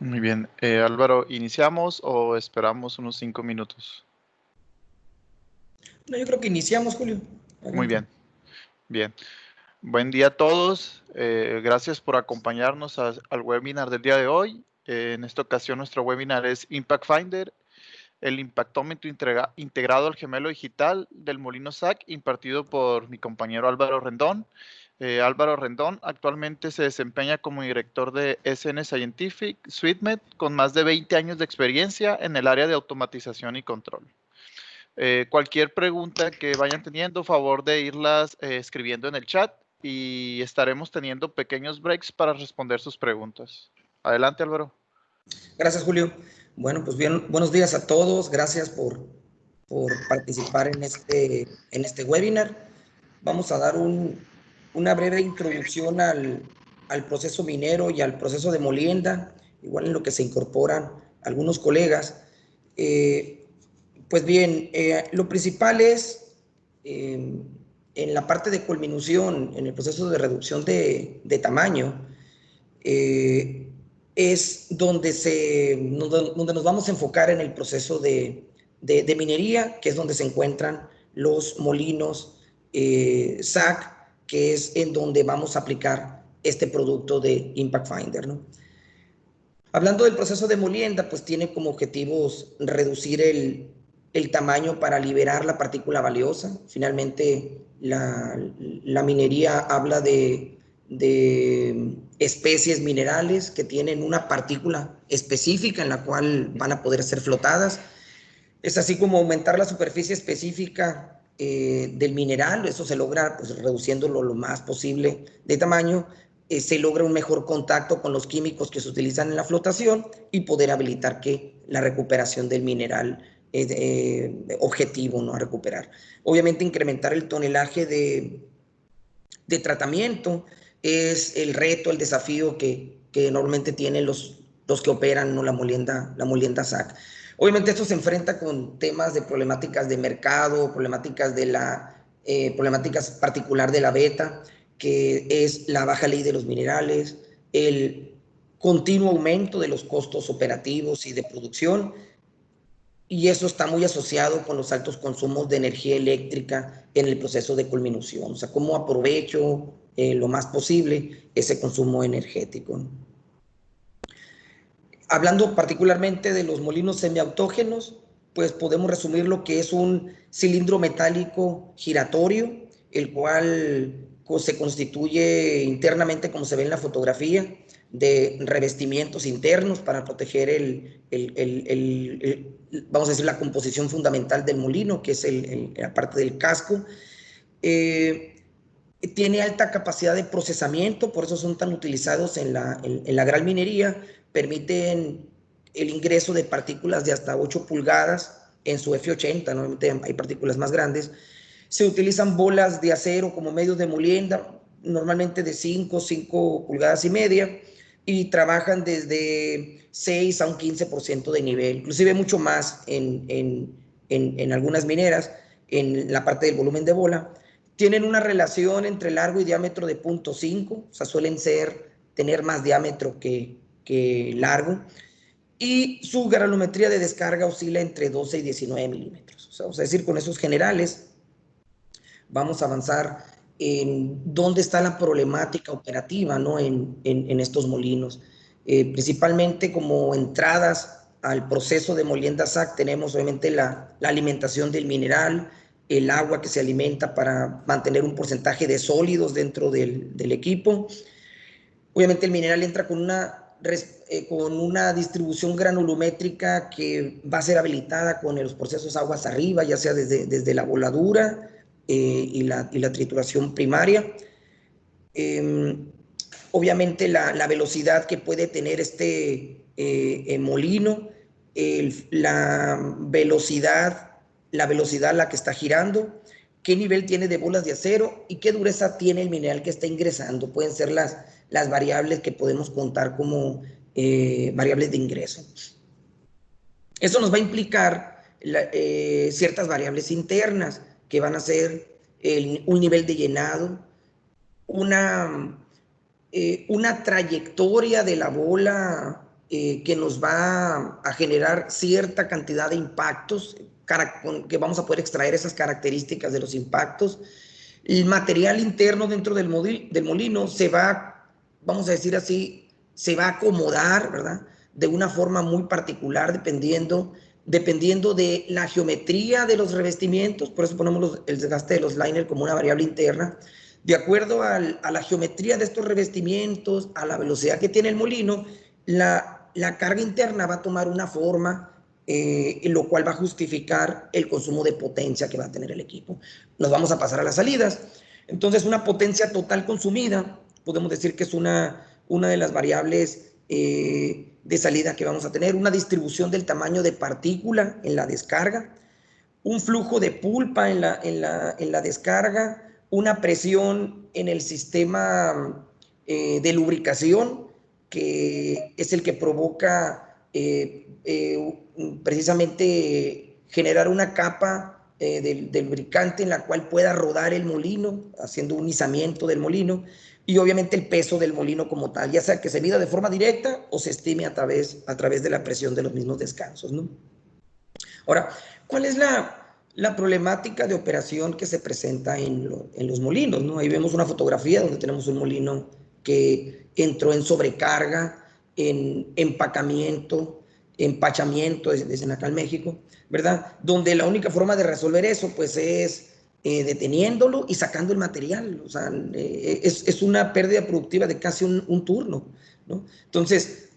Muy bien. Álvaro, ¿iniciamos o esperamos unos 5 minutos? No, yo creo que iniciamos, Julio. Muy Adelante. bien, bien. Buen día a todos. Gracias por acompañarnos al webinar del día de hoy. En esta ocasión nuestro webinar es Impact Finder, el impactómetro integrado al gemelo digital del Molino SAC, impartido por mi compañero Álvaro Rendón. Álvaro Rendón actualmente se desempeña como director de SN Scientific SuiteMed, con más de 20 años de experiencia en el área de automatización y control. Cualquier pregunta que vayan teniendo, favor de irlas escribiendo en el chat y estaremos teniendo pequeños breaks para responder sus preguntas. Adelante, Álvaro. Gracias, Julio. Bueno, pues bien, buenos días a todos. Gracias por participar en este webinar. Vamos a dar una breve introducción al proceso minero y al proceso de molienda, igual en lo que se incorporan algunos colegas. Pues bien, lo principal es en la parte de culminación, en el proceso de reducción de tamaño, es donde nos vamos a enfocar en el proceso de minería, que es donde se encuentran los molinos SAC, que es en donde vamos a aplicar este producto de Impact Finder, ¿no? Hablando del proceso de molienda, pues tiene como objetivos reducir el tamaño para liberar la partícula valiosa. Finalmente, la minería habla de especies minerales que tienen una partícula específica en la cual van a poder ser flotadas. Es así como aumentar la superficie específica del mineral. Eso se logra pues, reduciéndolo lo más posible de tamaño. Se logra un mejor contacto con los químicos que se utilizan en la flotación y poder habilitar que la recuperación del mineral es objetivo, ¿no? A recuperar. Obviamente incrementar el tonelaje de tratamiento es el reto, el desafío que normalmente tienen los que operan, ¿no? la molienda SAC. Obviamente esto se enfrenta con temas de problemáticas de mercado, problemáticas problemáticas particular de la beta, que es la baja ley de los minerales, el continuo aumento de los costos operativos y de producción, y eso está muy asociado con los altos consumos de energía eléctrica en el proceso de culminación. O sea, cómo aprovecho lo más posible ese consumo energético. Hablando particularmente de los molinos semiautógenos, pues podemos resumir lo que es un cilindro metálico giratorio, el cual se constituye internamente, como se ve en la fotografía, de revestimientos internos para proteger vamos a decir, la composición fundamental del molino, que es la parte del casco. Tiene alta capacidad de procesamiento, por eso son tan utilizados en la gran minería. Permiten el ingreso de partículas de hasta 8 pulgadas en su F80, normalmente hay partículas más grandes. Se utilizan bolas de acero como medios de molienda, normalmente de 5 pulgadas y media, y trabajan desde 6 a un 15% de nivel, inclusive mucho más en algunas mineras, en la parte del volumen de bola. Tienen una relación entre largo y diámetro de 0.5, o sea, suelen tener más diámetro que largo, y su granulometría de descarga oscila entre 12 y 19 milímetros. O sea, vamos a decir, con esos generales vamos a avanzar en dónde está la problemática operativa, ¿no? en estos molinos. Principalmente como entradas al proceso de molienda SAC tenemos obviamente la alimentación del mineral, el agua que se alimenta para mantener un porcentaje de sólidos dentro del equipo. Obviamente el mineral entra con una distribución granulométrica que va a ser habilitada con los procesos aguas arriba, ya sea desde la voladura y la trituración primaria. Obviamente la velocidad que puede tener este molino, la velocidad a la que está girando, qué nivel tiene de bolas de acero y qué dureza tiene el mineral que está ingresando. Pueden ser las variables que podemos contar como variables de ingreso. Eso nos va a implicar ciertas variables internas que van a ser un nivel de llenado, una trayectoria de la bola que nos va a generar cierta cantidad de impactos, que vamos a poder extraer esas características de los impactos. El material interno dentro del molino se va, vamos a decir así, se va a acomodar, ¿verdad? De una forma muy particular, dependiendo de la geometría de los revestimientos. Por eso ponemos el desgaste de los liners como una variable interna. De acuerdo a la geometría de estos revestimientos, a la velocidad que tiene el molino, la carga interna va a tomar una forma, lo cual va a justificar el consumo de potencia que va a tener el equipo. Nos vamos a pasar a las salidas. Entonces, una potencia total consumida, podemos decir que es una de las variables de salida que vamos a tener, una distribución del tamaño de partícula en la descarga, un flujo de pulpa en la descarga, una presión en el sistema de lubricación, que es el que provoca precisamente generar una capa del lubricante en la cual pueda rodar el molino, haciendo un izamiento del molino, y obviamente el peso del molino como tal, ya sea que se mida de forma directa o se estime a través de la presión de los mismos descansos, ¿no? Ahora, ¿cuál es la problemática de operación que se presenta en los molinos, ¿no? Ahí vemos una fotografía donde tenemos un molino que entró en sobrecarga, en empachamiento, dicen acá en México, ¿verdad? Donde la única forma de resolver eso, pues, es deteniéndolo y sacando el material. O sea, es una pérdida productiva de casi un turno, ¿no? Entonces,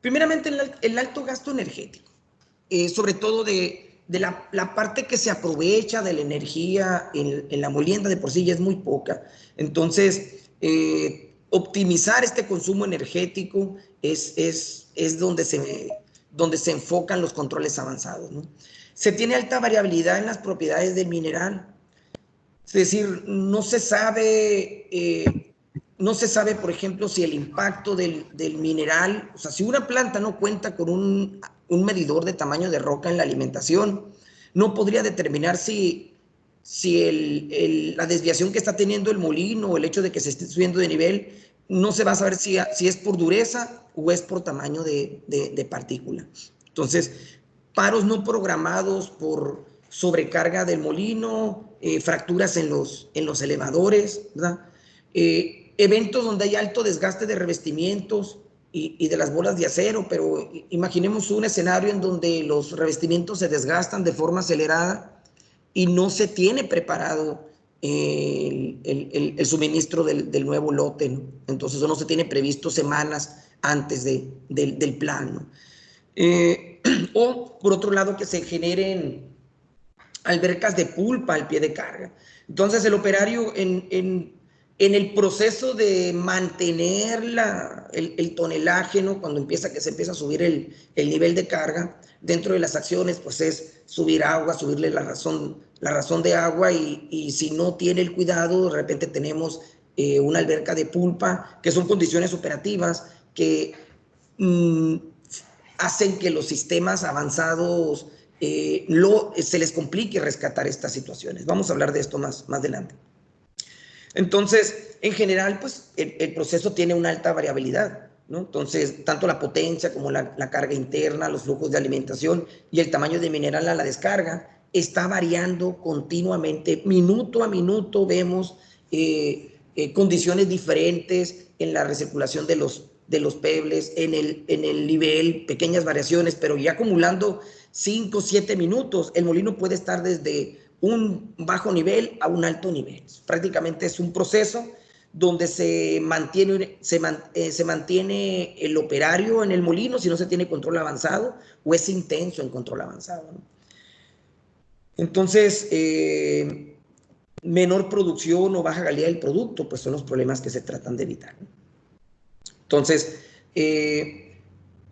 primeramente, el alto gasto energético, sobre todo de la parte que se aprovecha de la energía en la molienda de por sí ya es muy poca. Entonces, optimizar este consumo energético es donde se enfocan los controles avanzados, ¿no? Se tiene alta variabilidad en las propiedades del mineral. Es decir, no se sabe, por ejemplo, si el impacto del mineral, o sea, si una planta no cuenta con un medidor de tamaño de roca en la alimentación, no podría determinar si la desviación que está teniendo el molino o el hecho de que se esté subiendo de nivel, no se va a saber si es por dureza o es por tamaño de partícula. Entonces, paros no programados por sobrecarga del molino, fracturas en los elevadores, ¿verdad? Eventos donde hay alto desgaste de revestimientos y de las bolas de acero, pero imaginemos un escenario en donde los revestimientos se desgastan de forma acelerada y no se tiene preparado el suministro del nuevo lote, ¿no? Entonces eso no se tiene previsto semanas antes del plan, ¿no? O por otro lado, que se generen albercas de pulpa al pie de carga. Entonces el operario en el proceso de mantener el tonelaje, ¿no? Cuando se empieza a subir el nivel de carga, dentro de las acciones, pues es subir agua, subirle la razón de agua, y si no tiene el cuidado, de repente tenemos una alberca de pulpa, que son condiciones operativas que hacen que los sistemas avanzados se les complique rescatar estas situaciones. Vamos a hablar de esto más adelante. Entonces, en general, pues el proceso tiene una alta variabilidad, ¿no? Entonces, tanto la potencia como la carga interna, los flujos de alimentación y el tamaño de mineral a la descarga está variando continuamente. Minuto a minuto vemos condiciones diferentes en la recirculación de los pebles, en el nivel, pequeñas variaciones, pero ya acumulando 5 o 7 minutos, el molino puede estar desde un bajo nivel a un alto nivel. Prácticamente es un proceso donde se mantiene el operario en el molino si no se tiene control avanzado, o es intenso en control avanzado, ¿no? Entonces, menor producción o baja calidad del producto, pues son los problemas que se tratan de evitar, ¿no? Entonces,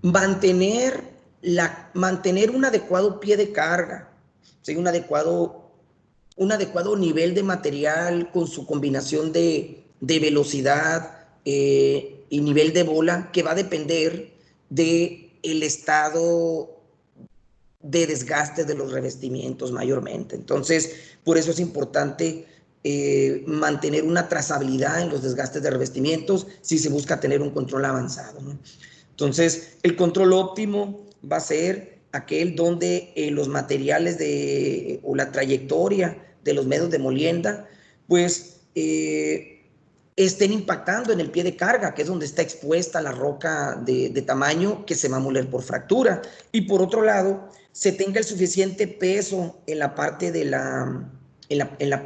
mantener un adecuado pie de carga, ¿sí? un adecuado nivel de material con su combinación de velocidad y nivel de bola, que va a depender del estado de desgaste de los revestimientos mayormente. Entonces, por eso es importante mantener una trazabilidad en los desgastes de revestimientos si se busca tener un control avanzado, ¿no? Entonces, el control óptimo va a ser aquel donde los materiales o la trayectoria de los medios de molienda, pues estén impactando en el pie de carga, que es donde está expuesta la roca de tamaño que se va a moler por fractura. Y por otro lado, se tenga el suficiente peso en la parte de la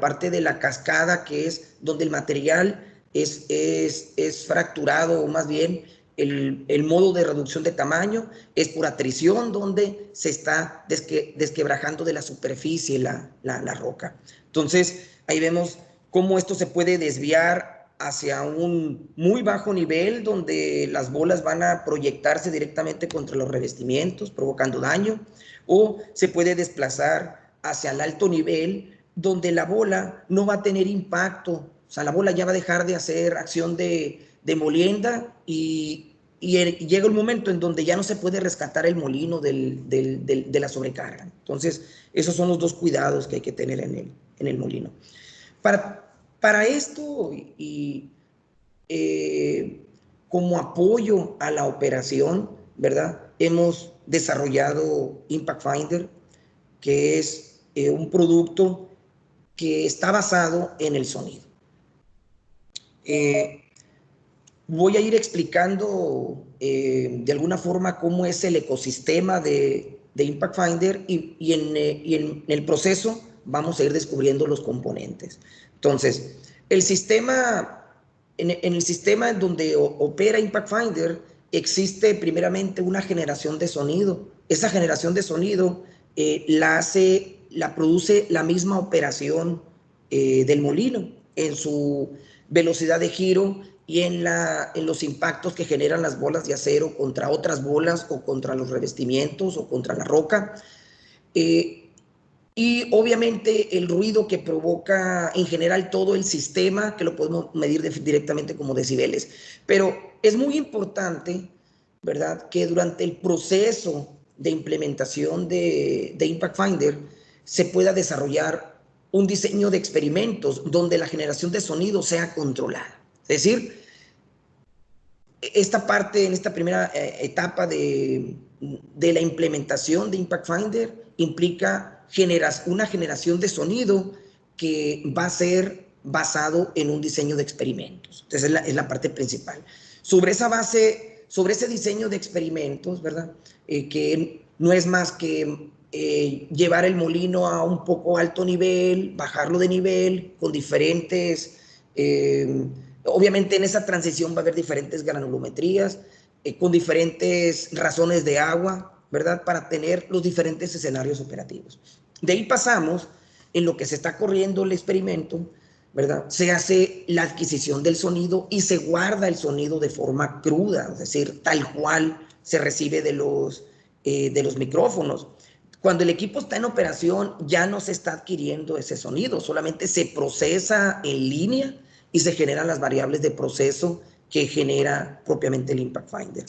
parte de la cascada, que es donde el material es fracturado, o más bien el modo de reducción de tamaño es por atrición, donde se está desquebrajando de la superficie la roca. Entonces, ahí vemos cómo esto se puede desviar hacia un muy bajo nivel, donde las bolas van a proyectarse directamente contra los revestimientos, provocando daño, o se puede desplazar hacia el alto nivel, donde la bola no va a tener impacto. O sea, la bola ya va a dejar de hacer acción de molienda y llega un momento en donde ya no se puede rescatar el molino de la sobrecarga. Entonces, esos son los dos cuidados que hay que tener en el molino. Para esto y como apoyo a la operación, ¿verdad? Hemos desarrollado Impact Finder, que es un producto que está basado en el sonido. Voy a ir explicando de alguna forma cómo es el ecosistema de Impact Finder y en el proceso vamos a ir descubriendo los componentes. Entonces, el sistema, en el sistema en donde opera Impact Finder, existe primeramente una generación de sonido. Esa generación de sonido la produce la misma operación del molino en su velocidad de giro y en los impactos que generan las bolas de acero contra otras bolas o contra los revestimientos o contra la roca. Y obviamente el ruido que provoca en general todo el sistema, que lo podemos medir directamente como decibeles. Pero es muy importante, ¿verdad?, que durante el proceso de implementación de Impact Finder se pueda desarrollar un diseño de experimentos donde la generación de sonido sea controlada. Es decir, esta parte, en esta primera etapa de la implementación de Impact Finder, implica una generación de sonido que va a ser basado en un diseño de experimentos. Entonces, es la parte principal. Sobre esa base, sobre ese diseño de experimentos, ¿verdad? Que no es más que llevar el molino a un poco alto nivel, bajarlo de nivel, con diferentes... obviamente en esa transición va a haber diferentes granulometrías, con diferentes razones de agua, ¿verdad? Para tener los diferentes escenarios operativos. De ahí pasamos, en lo que se está corriendo el experimento, ¿verdad? Se hace la adquisición del sonido y se guarda el sonido de forma cruda, es decir, tal cual se recibe de los micrófonos. Cuando el equipo está en operación, ya no se está adquiriendo ese sonido, solamente se procesa en línea y se generan las variables de proceso que genera propiamente el Impact Finder.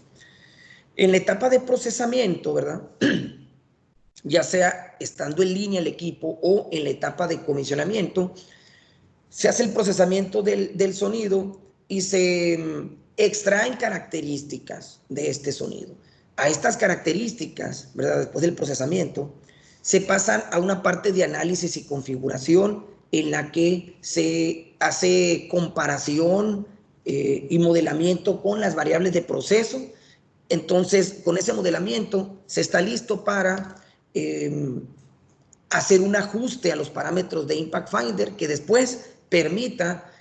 En la etapa de procesamiento, ¿verdad? Ya sea estando en línea el equipo o en la etapa de comisionamiento, se hace el procesamiento del sonido y se extraen características de este sonido. A estas características, ¿verdad?, después del procesamiento, se pasan a una parte de análisis y configuración en la que se hace comparación y modelamiento con las variables de proceso. Entonces, con ese modelamiento se está listo para hacer un ajuste a los parámetros de Impact Finder que después permita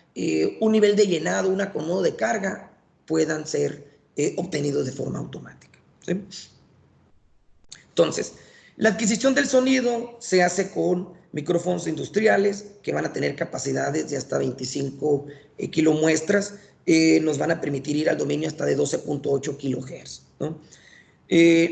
un nivel de llenado, un acomodo de carga puedan ser obtenidos de forma automática. ¿Sí? Entonces, la adquisición del sonido se hace con micrófonos industriales que van a tener capacidades de hasta 25 kilomuestras, nos van a permitir ir al dominio hasta de 12.8 kilohertz, ¿no?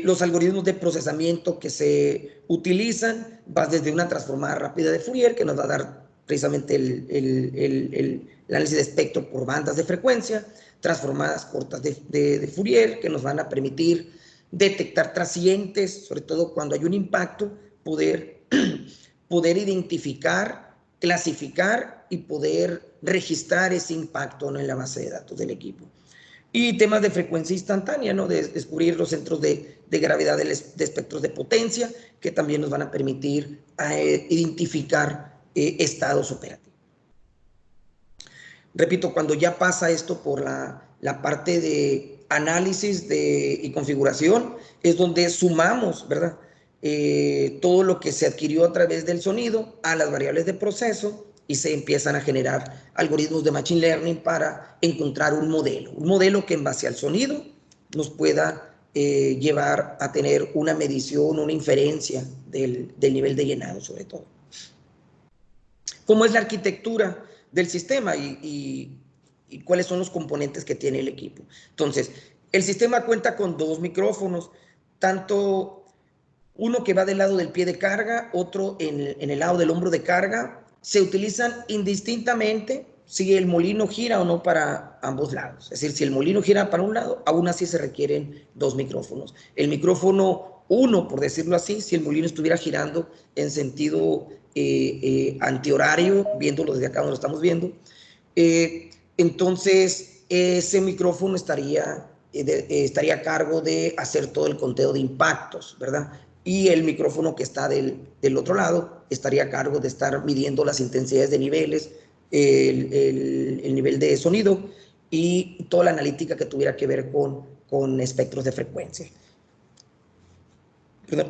Los algoritmos de procesamiento que se utilizan van desde una transformada rápida de Fourier, que nos va a dar precisamente el análisis de espectro por bandas de frecuencia, transformadas cortas de Fourier, que nos van a permitir detectar transientes, sobre todo cuando hay un impacto, poder identificar, clasificar y poder registrar ese impacto, ¿no?, en la base de datos del equipo. Y temas de frecuencia instantánea, ¿no? De descubrir los centros de gravedad de espectros de potencia, que también nos van a permitir identificar estados operativos. Repito, cuando ya pasa esto por la parte de análisis y configuración, es donde sumamos, ¿verdad? Todo lo que se adquirió a través del sonido a las variables de proceso y se empiezan a generar algoritmos de Machine Learning para encontrar un modelo que en base al sonido nos pueda llevar a tener una medición, una inferencia del nivel de llenado sobre todo. ¿Cómo es la arquitectura del sistema y cuáles son los componentes que tiene el equipo? Entonces, el sistema cuenta con 2 micrófonos, tanto uno que va del lado del pie de carga, otro en el lado del hombro de carga. Se utilizan indistintamente si el molino gira o no para ambos lados. Es decir, si el molino gira para un lado, aún así se requieren 2 micrófonos. El micrófono 1, por decirlo así, si el molino estuviera girando en sentido antihorario, viéndolo desde acá donde lo estamos viendo, entonces ese micrófono estaría a cargo de hacer todo el conteo de impactos, ¿verdad? Y el micrófono que está del otro lado estaría a cargo de estar midiendo las intensidades de niveles, el nivel de sonido y toda la analítica que tuviera que ver con espectros de frecuencia.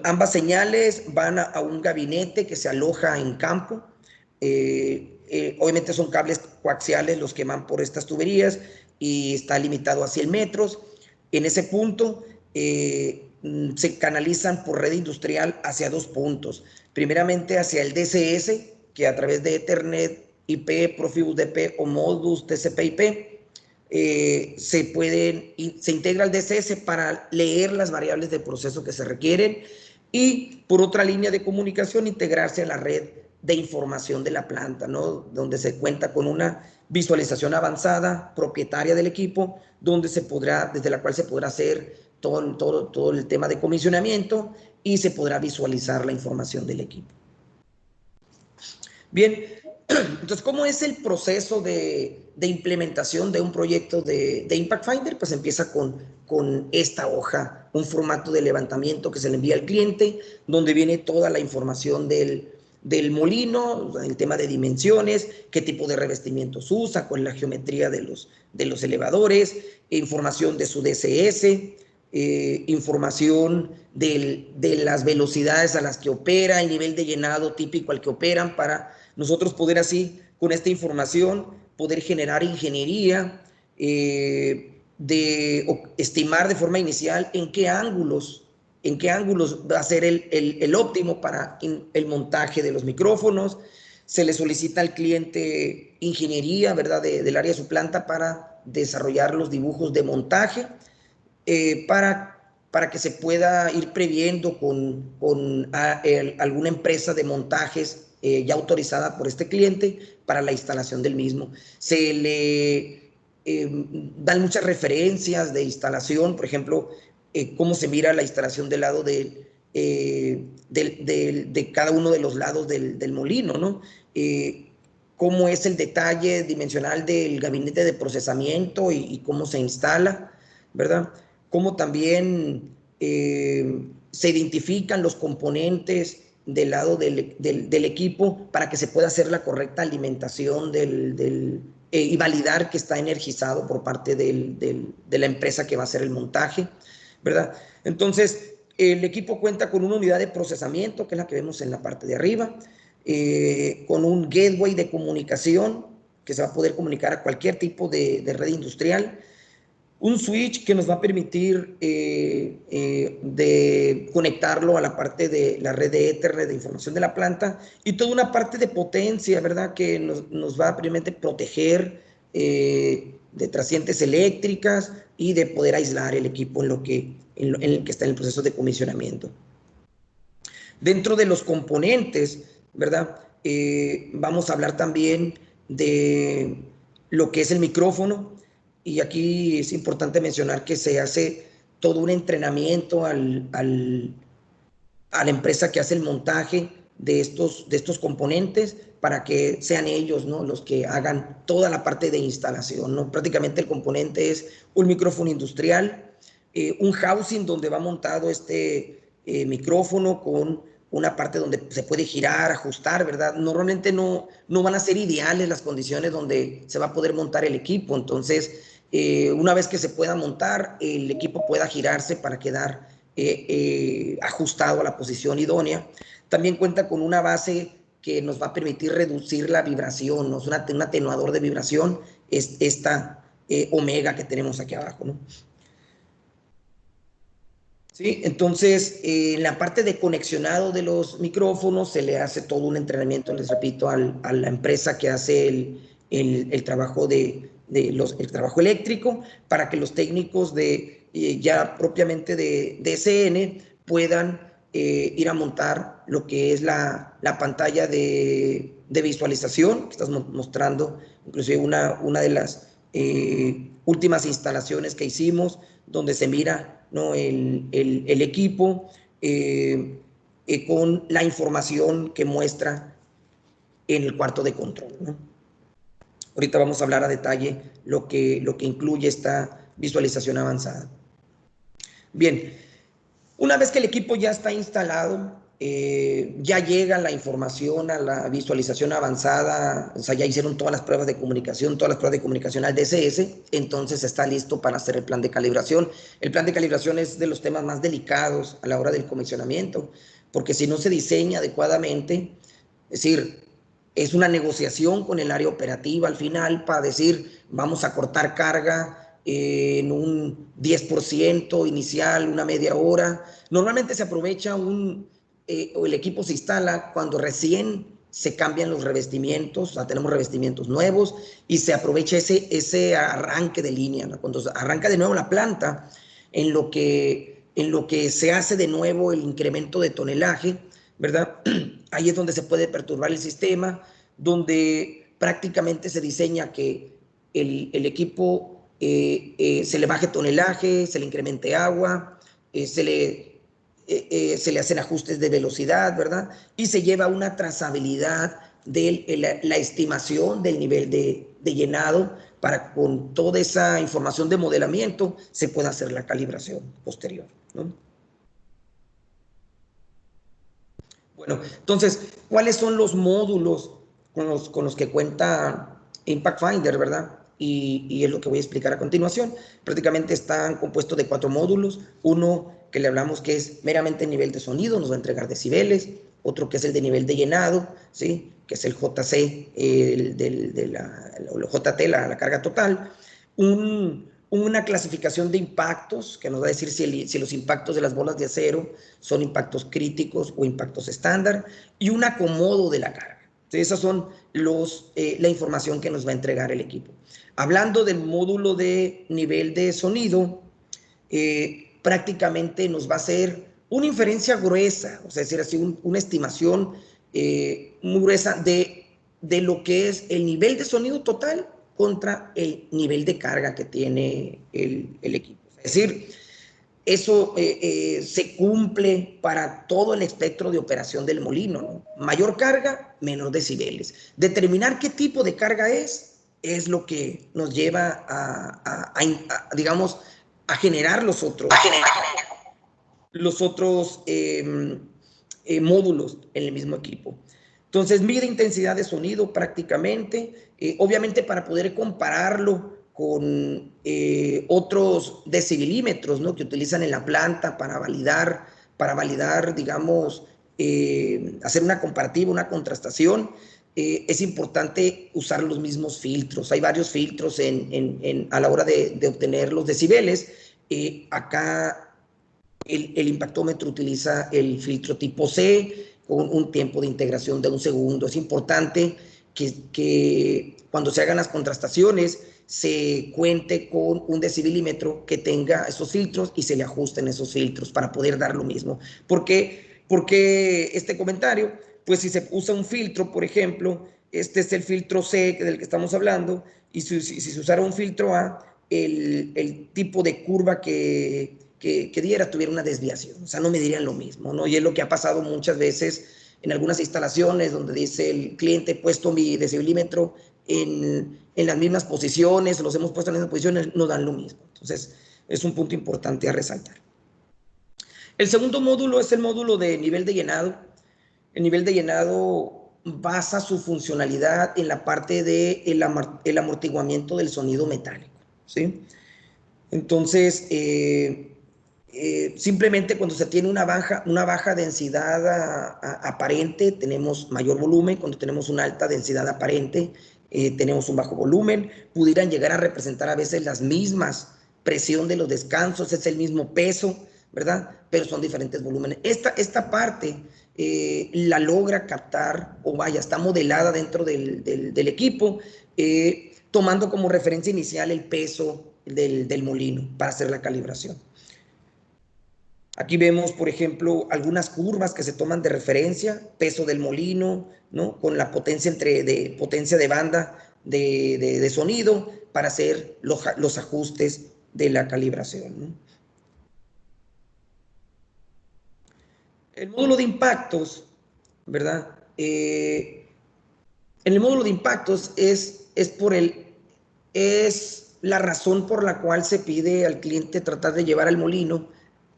Ambas señales van a un gabinete que se aloja en campo. Obviamente son cables coaxiales los que van por estas tuberías y está limitado a 100 metros. En ese punto se canalizan por red industrial hacia 2 puntos. Primeramente hacia el DCS, que a través de Ethernet, IP, Profibus DP o Modbus TCP/IP se integra al DCS para leer las variables de proceso que se requieren y por otra línea de comunicación integrarse a la red de información de la planta, ¿no? Donde se cuenta con una visualización avanzada propietaria del equipo, desde la cual se podrá hacer todo el tema de comisionamiento y se podrá visualizar la información del equipo. Bien, entonces, ¿cómo es el proceso de implementación de un proyecto de Impact Finder? Pues empieza con esta hoja, un formato de levantamiento que se le envía al cliente, donde viene toda la información del molino, el tema de dimensiones, qué tipo de revestimientos usa, cuál es la geometría de los elevadores, información de su DCS, información de las velocidades a las que opera, el nivel de llenado típico al que operan, para nosotros poder así, con esta información, poder generar ingeniería, estimar de forma inicial en qué ángulos va a ser el óptimo para el montaje de los micrófonos. Se le solicita al cliente ingeniería, ¿verdad?, del área de su planta para desarrollar los dibujos de montaje, para que se pueda ir previendo con alguna empresa de montajes ya autorizada por este cliente para la instalación del mismo. Se le dan muchas referencias de instalación, por ejemplo, cómo se mira la instalación del lado de cada uno de los lados del molino, ¿no? Cómo es el detalle dimensional del gabinete de procesamiento y cómo se instala, ¿verdad? Cómo también se identifican los componentes del lado del equipo para que se pueda hacer la correcta alimentación y validar que está energizado por parte de la empresa que va a hacer el montaje, ¿verdad? Entonces, el equipo cuenta con una unidad de procesamiento, que es la que vemos en la parte de arriba, con un gateway de comunicación que se va a poder comunicar a cualquier tipo de red industrial, un switch que nos va a permitir de conectarlo a la parte de la red de Ethernet de información de la planta, y toda una parte de potencia, ¿verdad?, que nos va a primeramente proteger de trascientes eléctricas y de poder aislar el equipo en el que está en el proceso de comisionamiento. Dentro de los componentes, ¿verdad?, vamos a hablar también de lo que es el micrófono. Y aquí es importante mencionar que se hace todo un entrenamiento a la empresa que hace el montaje de estos componentes para que sean ellos, ¿no?, los que hagan toda la parte de instalación, ¿no? Prácticamente el componente es un micrófono industrial, un housing donde va montado este micrófono con una parte donde se puede girar, ajustar, ¿verdad? Normalmente no van a ser ideales las condiciones donde se va a poder montar el equipo. Entonces, una vez que se pueda montar, el equipo pueda girarse para quedar ajustado a la posición idónea. También cuenta con una base que nos va a permitir reducir la vibración, ¿no? Es un atenuador de vibración, es esta omega que tenemos aquí abajo, ¿no? ¿Sí? Entonces, en la parte de conexionado de los micrófonos se le hace todo un entrenamiento, les repito, a la empresa que hace el trabajo el trabajo eléctrico, para que los técnicos ya propiamente de DSN puedan ir a montar lo que es la pantalla de visualización, que estás mostrando, inclusive una de las últimas instalaciones que hicimos, donde se mira, ¿no?, el equipo con la información que muestra en el cuarto de control, ¿no? Ahorita vamos a hablar a detalle lo que incluye esta visualización avanzada. Bien, una vez que el equipo ya está instalado, ya llega la información a la visualización avanzada, o sea, ya hicieron todas las pruebas de comunicación, al DSS, entonces está listo para hacer el plan de calibración. El plan de calibración es de los temas más delicados a la hora del comisionamiento, porque si no se diseña adecuadamente, es decir, es una negociación con el área operativa al final para decir, vamos a cortar carga en un 10% inicial, una media hora. Normalmente se aprovecha o el equipo se instala cuando recién se cambian los revestimientos, o sea, tenemos revestimientos nuevos y se aprovecha ese arranque de línea, ¿no? Cuando arranca de nuevo la planta, en lo que se hace de nuevo el incremento de tonelaje, ¿verdad? Ahí es donde se puede perturbar el sistema, donde prácticamente se diseña que el equipo se le baje tonelaje, se le incremente agua, se le hacen ajustes de velocidad, ¿verdad? Y se lleva una trazabilidad de la estimación del nivel de llenado para con toda esa información de modelamiento se pueda hacer la calibración posterior, ¿no? Bueno, entonces, ¿cuáles son los módulos con los que cuenta Impact Finder, verdad? Y es lo que voy a explicar a continuación. Prácticamente están compuestos de 4 módulos. Uno que le hablamos que es meramente nivel de sonido, nos va a entregar decibeles. Otro que es el de nivel de llenado, ¿sí?, que es el JC, JT, la carga total. Una clasificación de impactos que nos va a decir si los impactos de las bolas de acero son impactos críticos o impactos estándar, y un acomodo de la carga. Entonces, esas son la información que nos va a entregar el equipo. Hablando del módulo de nivel de sonido, prácticamente nos va a hacer una inferencia gruesa, o sea, es decir, así una estimación muy gruesa de lo que es el nivel de sonido total contra el nivel de carga que tiene el equipo. Es decir, eso se cumple para todo el espectro de operación del molino, ¿no? Mayor carga, menor decibeles. Determinar qué tipo de carga es lo que nos lleva digamos, a generar los otros módulos en el mismo equipo. Entonces, mide intensidad de sonido prácticamente, obviamente para poder compararlo con otros decibelímetros, ¿no?, que utilizan en la planta para validar, digamos, hacer una comparativa, una contrastación. Es importante usar los mismos filtros. Hay varios filtros a la hora de obtener los decibeles. Acá el impactómetro utiliza el filtro tipo C con un tiempo de integración de 1 segundo. Es importante que cuando se hagan las contrastaciones se cuente con un decibelímetro que tenga esos filtros y se le ajusten esos filtros para poder dar lo mismo. ¿Por qué este comentario? Pues si se usa un filtro, por ejemplo, este es el filtro C del que estamos hablando, y si se usara un filtro A, el tipo de curva que diera tuviera una desviación, o sea, no medirían lo mismo, ¿no? Y es lo que ha pasado muchas veces en algunas instalaciones donde dice el cliente, he puesto mi decibelímetro en las mismas posiciones, los hemos puesto en las mismas posiciones, no dan lo mismo. Entonces, es un punto importante a resaltar. El segundo módulo es el módulo de nivel de llenado. El nivel de llenado basa su funcionalidad en la parte del amortiguamiento del sonido metálico, ¿sí? Entonces, simplemente cuando se tiene una baja densidad aparente, tenemos mayor volumen. Cuando tenemos una alta densidad aparente, tenemos un bajo volumen. Pudieran llegar a representar a veces las mismas presión de los descansos, es el mismo peso, ¿verdad? Pero son diferentes volúmenes. Esta parte la logra captar, o vaya, está modelada dentro del equipo, tomando como referencia inicial el peso del molino para hacer la calibración. Aquí vemos, por ejemplo, algunas curvas que se toman de referencia, peso del molino, ¿no? Con la potencia potencia de banda de sonido para hacer los ajustes de la calibración, ¿no? El módulo de impactos, ¿verdad? En el módulo de impactos es la razón por la cual se pide al cliente tratar de llevar al molino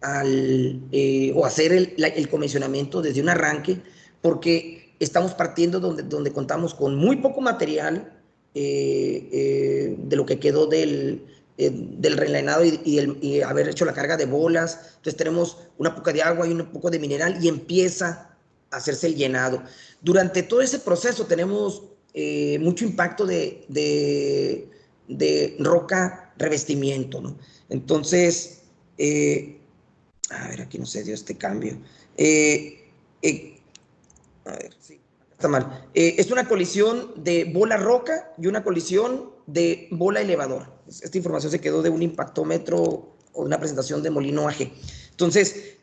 o hacer el comisionamiento desde un arranque, porque estamos partiendo donde contamos con muy poco material de lo que quedó del relenado y haber hecho la carga de bolas. Entonces tenemos una poca de agua y un poco de mineral y empieza a hacerse el llenado. Durante todo ese proceso tenemos mucho impacto de roca revestimiento, ¿no? Entonces, a ver, aquí no se dio este cambio. A ver, sí, está mal. Es una colisión de bola roca y una colisión de bola elevador. Esta información se quedó de un impactómetro o de una presentación de Molino AG. Entonces,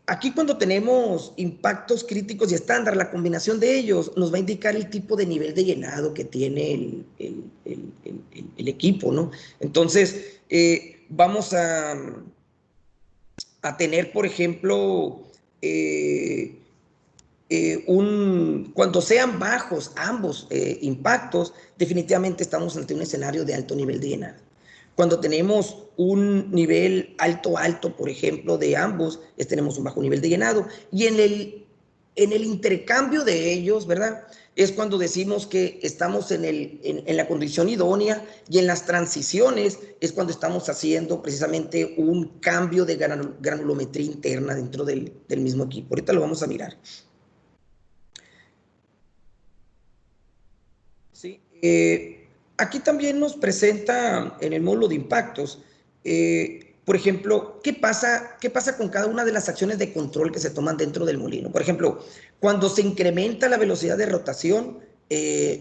aquí cuando tenemos impactos críticos y estándar, la combinación de ellos nos va a indicar el tipo de nivel de llenado que tiene el equipo, ¿no? Entonces, vamos a tener, por ejemplo, cuando sean bajos ambos impactos, definitivamente estamos ante un escenario de alto nivel de llenado. Cuando tenemos un nivel alto, por ejemplo, de ambos, tenemos un bajo nivel de llenado. Y en el intercambio de ellos, ¿verdad? Es cuando decimos que estamos en la condición idónea, y en las transiciones es cuando estamos haciendo precisamente un cambio de granulometría interna dentro del mismo equipo. Ahorita lo vamos a mirar. Sí. Aquí también nos presenta en el módulo de impactos, por ejemplo, ¿qué pasa con cada una de las acciones de control que se toman dentro del molino? Por ejemplo, cuando se incrementa la velocidad de rotación,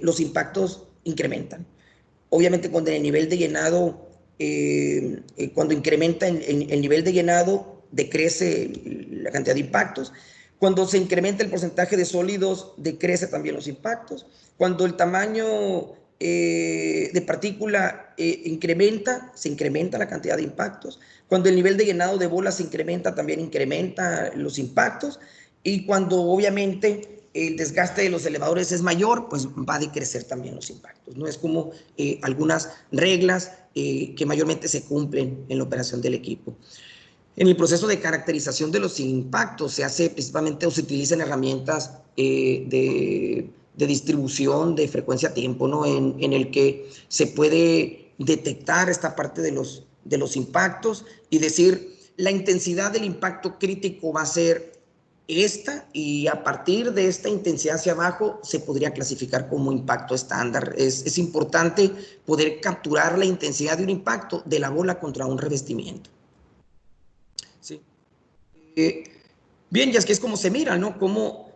los impactos incrementan. Obviamente, cuando el nivel de llenado, cuando incrementa el nivel de llenado, decrece la cantidad de impactos. Cuando se incrementa el porcentaje de sólidos, decrece también los impactos. Cuando el tamaño de partícula se incrementa la cantidad de impactos. Cuando el nivel de llenado de bolas se incrementa, también incrementa los impactos. Y cuando obviamente el desgaste de los elevadores es mayor, pues va a decrecer también los impactos, ¿no? Es como algunas reglas que mayormente se cumplen en la operación del equipo. En el proceso de caracterización de los impactos se hace principalmente, o se utilizan herramientas de distribución de frecuencia-tiempo, ¿no? En el que se puede detectar esta parte de los impactos y decir, la intensidad del impacto crítico va a ser esta, y a partir de esta intensidad hacia abajo se podría clasificar como impacto estándar. Es importante poder capturar la intensidad de un impacto de la bola contra un revestimiento. Sí. Bien, y es que es como se mira, ¿no? Como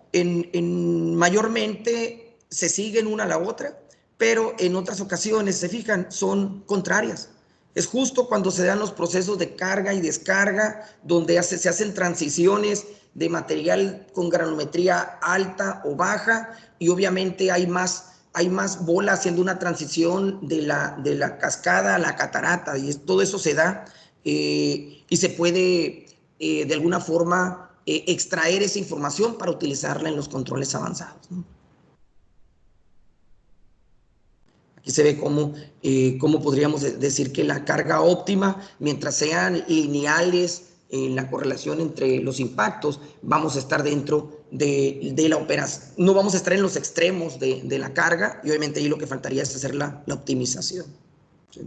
mayormente se siguen una a la otra, pero en otras ocasiones, se fijan, son contrarias. Es justo cuando se dan los procesos de carga y descarga, donde se hacen transiciones de material con granulometría alta o baja, y obviamente hay más bola haciendo una transición de la cascada a la catarata, y todo eso se da y se puede de alguna forma extraer esa información para utilizarla en los controles avanzados, ¿no? Aquí se ve cómo podríamos decir que la carga óptima, mientras sean lineales en la correlación entre los impactos, vamos a estar dentro de la operación. No vamos a estar en los extremos de la carga, y obviamente ahí lo que faltaría es hacer la optimización, ¿sí?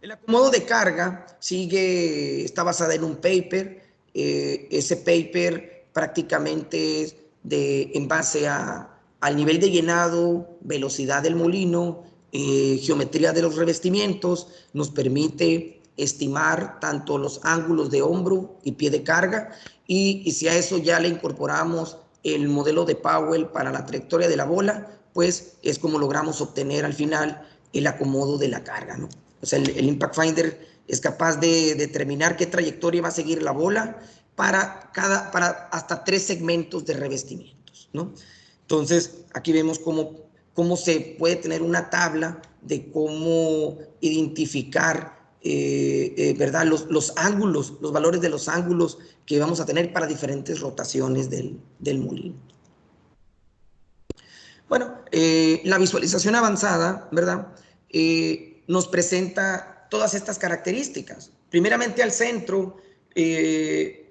El acomodo de carga está basada en un paper. Ese paper prácticamente es en base al nivel de llenado, velocidad del molino, geometría de los revestimientos, nos permite estimar tanto los ángulos de hombro y pie de carga, y si a eso ya le incorporamos el modelo de Powell para la trayectoria de la bola, pues es como logramos obtener al final el acomodo de la carga, ¿no? O sea, el Impact Finder es capaz de determinar qué trayectoria va a seguir la bola para hasta 3 segmentos de revestimientos, ¿no? Entonces, aquí vemos cómo se puede tener una tabla de cómo identificar, ¿verdad? Los ángulos, los valores de los ángulos que vamos a tener para diferentes rotaciones del molino. Bueno, la visualización avanzada, ¿verdad? Nos presenta todas estas características. Primeramente al centro,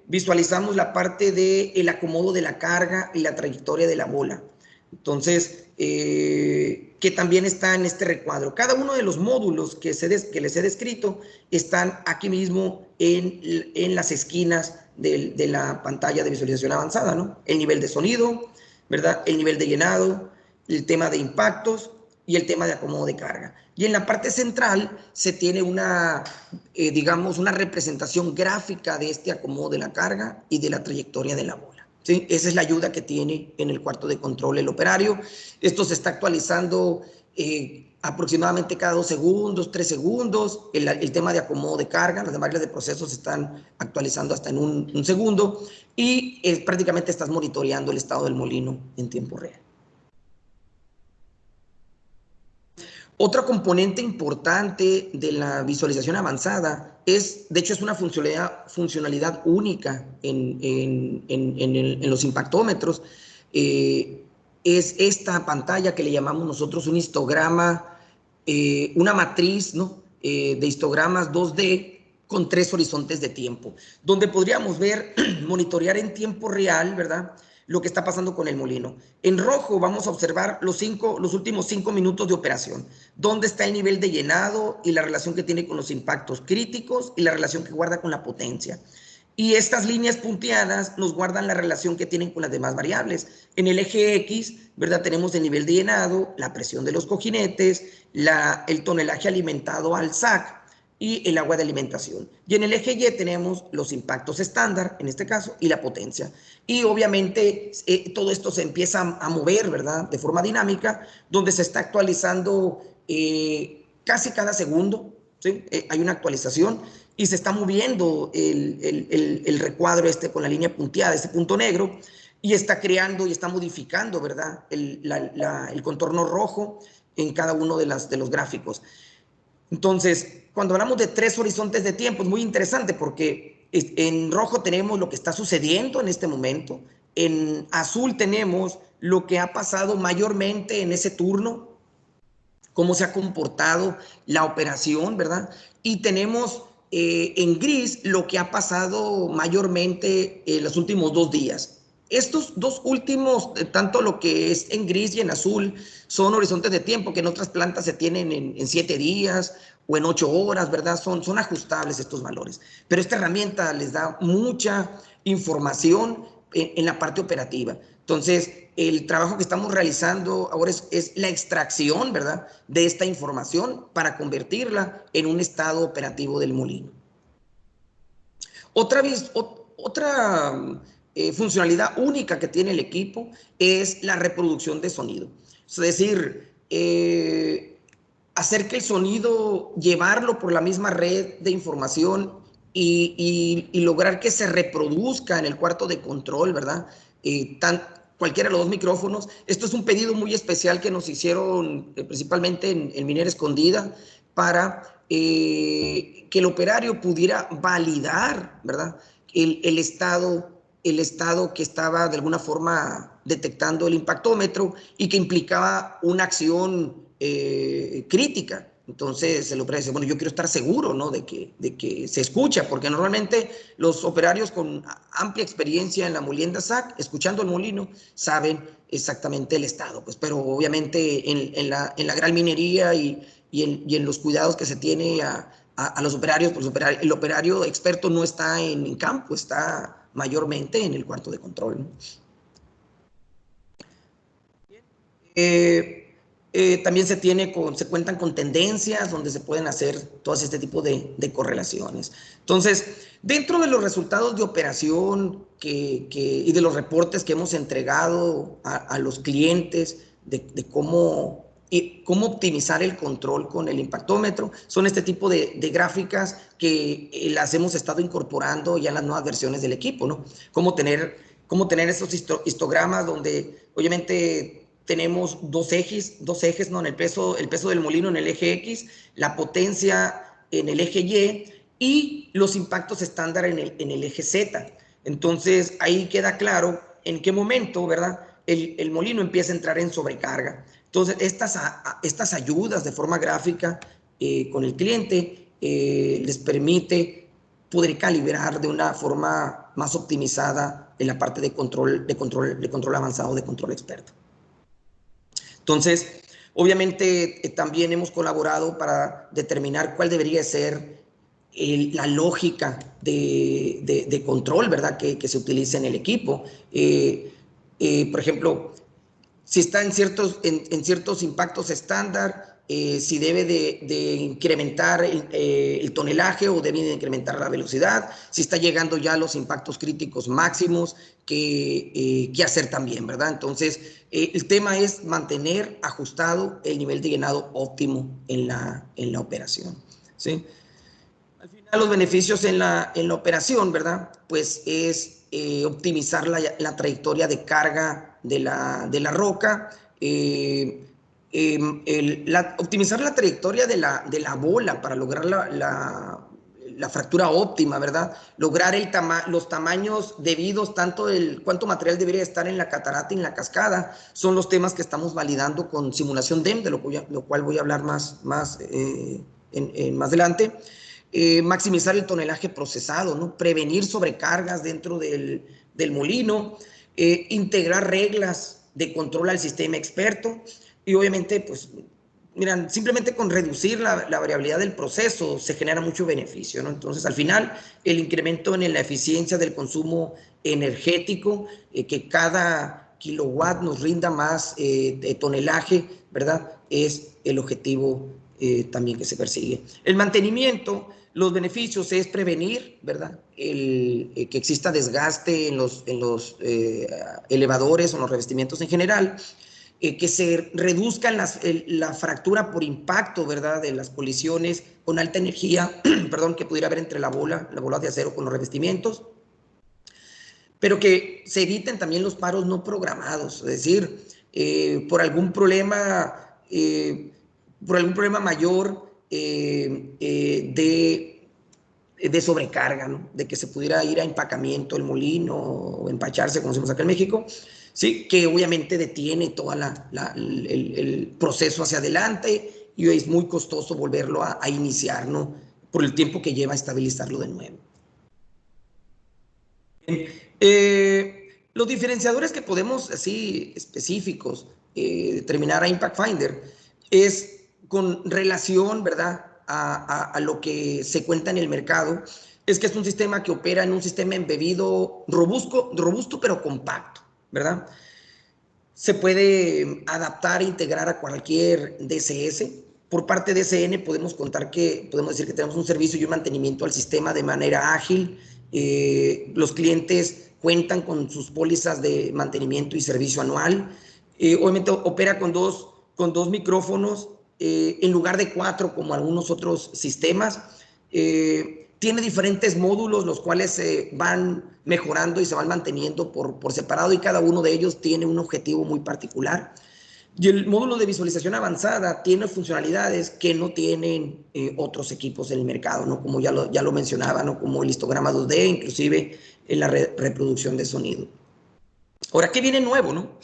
visualizamos la parte del acomodo de la carga y la trayectoria de la bola. Entonces, que también está en este recuadro. Cada uno de los módulos que les he descrito están aquí mismo en las esquinas de la pantalla de visualización avanzada, ¿no? El nivel de sonido, ¿verdad? El nivel de llenado, el tema de impactos y el tema de acomodo de carga. Y en la parte central se tiene digamos, una representación gráfica de este acomodo de la carga y de la trayectoria de la bola, ¿sí? Esa es la ayuda que tiene en el cuarto de control el operario. Esto se está actualizando aproximadamente cada 2 segundos, 3 segundos. El tema de acomodo de carga, las variables de proceso se están actualizando hasta en un segundo, y prácticamente estás monitoreando el estado del molino en tiempo real. Otro componente importante de la visualización avanzada de hecho, es una funcionalidad única en los impactómetros. Es esta pantalla que le llamamos nosotros un histograma, una matriz, ¿no? De histogramas 2D con 3 horizontes de tiempo, donde podríamos ver, monitorear en tiempo real, ¿verdad?, lo que está pasando con el molino. En rojo vamos a observar los últimos 5 minutos de operación, dónde está el nivel de llenado y la relación que tiene con los impactos críticos y la relación que guarda con la potencia. Y estas líneas punteadas nos guardan la relación que tienen con las demás variables. En el eje X, ¿verdad?, tenemos el nivel de llenado, la presión de los cojinetes, el tonelaje alimentado al SAC y el agua de alimentación. Y en el eje Y tenemos los impactos estándar, en este caso, y la potencia. Y obviamente todo esto se empieza a mover, ¿verdad?, de forma dinámica, donde se está actualizando casi cada segundo, ¿sí? Hay una actualización y se está moviendo el recuadro con la línea punteada, este punto negro, y está creando y está modificando, ¿verdad?, el contorno rojo en cada uno de los gráficos. Entonces, cuando hablamos de 3 horizontes de tiempo, es muy interesante porque en rojo tenemos lo que está sucediendo en este momento, en azul tenemos lo que ha pasado mayormente en ese turno, cómo se ha comportado la operación, ¿verdad? Y tenemos en gris lo que ha pasado mayormente en los últimos 2 días. Estos 2 últimos, tanto lo que es en gris y en azul, son horizontes de tiempo que en otras plantas se tienen en 7 días o en 8 horas, ¿verdad? Son ajustables estos valores. Pero esta herramienta les da mucha información en la parte operativa. Entonces, el trabajo que estamos realizando ahora es la extracción, ¿verdad?, de esta información para convertirla en un estado operativo del molino. Otra funcionalidad única que tiene el equipo es la reproducción de sonido. Es decir, hacer que el sonido, llevarlo por la misma red de información y lograr que se reproduzca en el cuarto de control, ¿verdad? Cualquiera de los 2 micrófonos. Esto es un pedido muy especial que nos hicieron principalmente en Minera Escondida para que el operario pudiera validar, ¿verdad?, el estado el estado que estaba de alguna forma detectando el impactómetro y que implicaba una acción crítica. Entonces el operario dice, bueno, yo quiero estar seguro, ¿no?, de que se escucha, porque normalmente los operarios con amplia experiencia en la molienda SAC, escuchando el molino, saben exactamente el estado, pues, pero obviamente en la gran minería y en los cuidados que se tiene a los operarios, pues el operario experto no está en campo, está mayormente en el cuarto de control, ¿no? También se cuentan con tendencias donde se pueden hacer todo este tipo de correlaciones. Entonces, dentro de los resultados de operación y de los reportes que hemos entregado a los clientes de cómo optimizar el control con el impactómetro, son este tipo de gráficas que las hemos estado incorporando ya en las nuevas versiones del equipo, ¿no? Cómo tener estos histogramas donde obviamente tenemos dos ejes, ¿no? En el peso del molino en el eje X, la potencia en el eje Y los impactos estándar en el eje Z. Entonces, ahí queda claro en qué momento, ¿verdad?, el molino empieza a entrar en sobrecarga. Entonces, estas ayudas de forma gráfica con el cliente les permite poder calibrar de una forma más optimizada en la parte de control avanzado, de control experto. Entonces, obviamente también hemos colaborado para determinar cuál debería ser la lógica de control, ¿verdad?, que se utilice en el equipo. Por ejemplo, si está en ciertos impactos estándar, si debe de incrementar el tonelaje o debe de incrementar la velocidad, si está llegando ya a los impactos críticos máximos, qué hacer también, ¿verdad? Entonces, el tema es mantener ajustado el nivel de llenado óptimo en la operación, ¿sí? Al final, los beneficios en la operación, ¿verdad?, pues es optimizar la trayectoria de carga de la roca, optimizar la trayectoria de la bola para lograr la fractura óptima, ¿verdad? Lograr los tamaños debidos, tanto cuánto material debería estar en la catarata y en la cascada, son los temas que estamos validando con simulación DEM, de lo cual voy a hablar más adelante. Maximizar el tonelaje procesado, ¿no?, prevenir sobrecargas dentro del molino, integrar reglas de control al sistema experto y obviamente, pues, miran, simplemente con reducir la variabilidad del proceso se genera mucho beneficio, ¿no? Entonces, al final, el incremento en la eficiencia del consumo energético, que cada kilowatt nos rinda más tonelaje, ¿verdad?, es el objetivo también que se persigue. El mantenimiento, los beneficios es prevenir, ¿verdad?, que exista desgaste en los elevadores o en los revestimientos en general, que se reduzca la fractura por impacto, ¿verdad?, de las colisiones con alta energía, perdón, que pudiera haber entre la bola de acero con los revestimientos, pero que se eviten también los paros no programados, es decir, por algún problema mayor de sobrecarga, ¿no?, de que se pudiera ir a empacamiento el molino o empacharse, como decimos acá en México, ¿sí?, que obviamente detiene todo el proceso hacia adelante y es muy costoso volverlo a iniciar, ¿no?, por el tiempo que lleva a estabilizarlo de nuevo. Los diferenciadores que podemos, así específicos, determinar a Impact Finder es con relación, ¿verdad?, a lo que se cuenta en el mercado, es que es un sistema que opera en un sistema embebido robusto pero compacto, ¿verdad? Se puede adaptar e integrar a cualquier DCS. Por parte de SN podemos decir que tenemos un servicio y un mantenimiento al sistema de manera ágil. Los clientes cuentan con sus pólizas de mantenimiento y servicio anual. Obviamente opera con dos micrófonos en lugar de 4 como algunos otros sistemas. Tiene diferentes módulos, los cuales se van mejorando y se van manteniendo por separado, y cada uno de ellos tiene un objetivo muy particular. Y el módulo de visualización avanzada tiene funcionalidades que no tienen otros equipos en el mercado, ¿no? Como ya lo mencionaba, ¿no? Como el histograma 2D, inclusive en la reproducción de sonido. Ahora, ¿qué viene nuevo, no?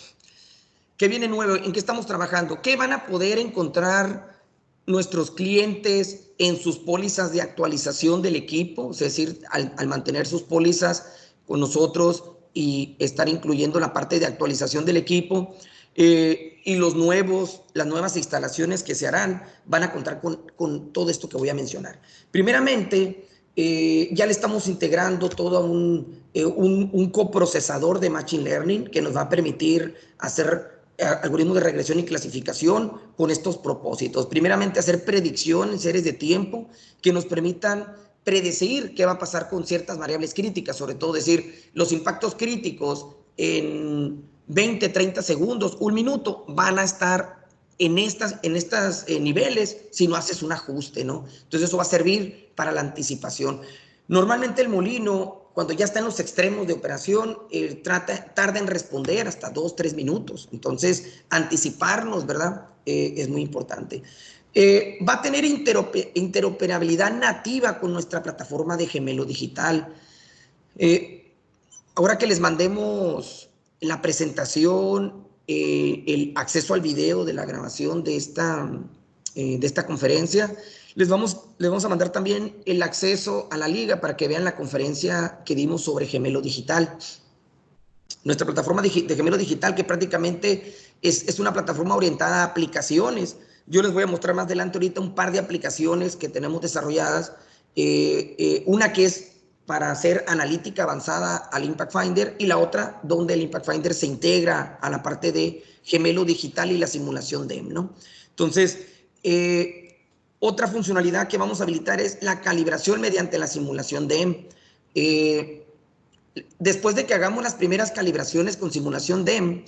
¿Qué viene nuevo? ¿En qué estamos trabajando? ¿Qué van a poder encontrar nuestros clientes en sus pólizas de actualización del equipo? Es decir, al mantener sus pólizas con nosotros y estar incluyendo la parte de actualización del equipo, y las nuevas instalaciones que se harán van a contar con todo esto que voy a mencionar. Primeramente, ya le estamos integrando todo un coprocesador de Machine Learning que nos va a permitir hacer algoritmos de regresión y clasificación con estos propósitos. Primeramente, hacer predicción en series de tiempo que nos permitan predecir qué va a pasar con ciertas variables críticas, sobre todo decir, los impactos críticos en 20, 30 segundos, un minuto, van a estar en estos niveles si no haces un ajuste, ¿no? Entonces eso va a servir para la anticipación. Normalmente el molino, cuando ya está en los extremos de operación, tarda en responder hasta 2, 3 minutos. Entonces, anticiparnos, ¿verdad? Es muy importante. Va a tener interoperabilidad nativa con nuestra plataforma de gemelo digital. Ahora que les mandemos la presentación, el acceso al video de la grabación de esta conferencia, les vamos a mandar también el acceso a la liga para que vean la conferencia que dimos sobre gemelo digital. Nuestra plataforma de gemelo digital, que prácticamente es una plataforma orientada a aplicaciones. Yo les voy a mostrar más adelante ahorita un par de aplicaciones que tenemos desarrolladas. Una que es para hacer analítica avanzada al Impact Finder, y la otra donde el Impact Finder se integra a la parte de gemelo digital y la simulación DEM, ¿no? Entonces, otra funcionalidad que vamos a habilitar es la calibración mediante la simulación DEM. Después de que hagamos las primeras calibraciones con simulación DEM,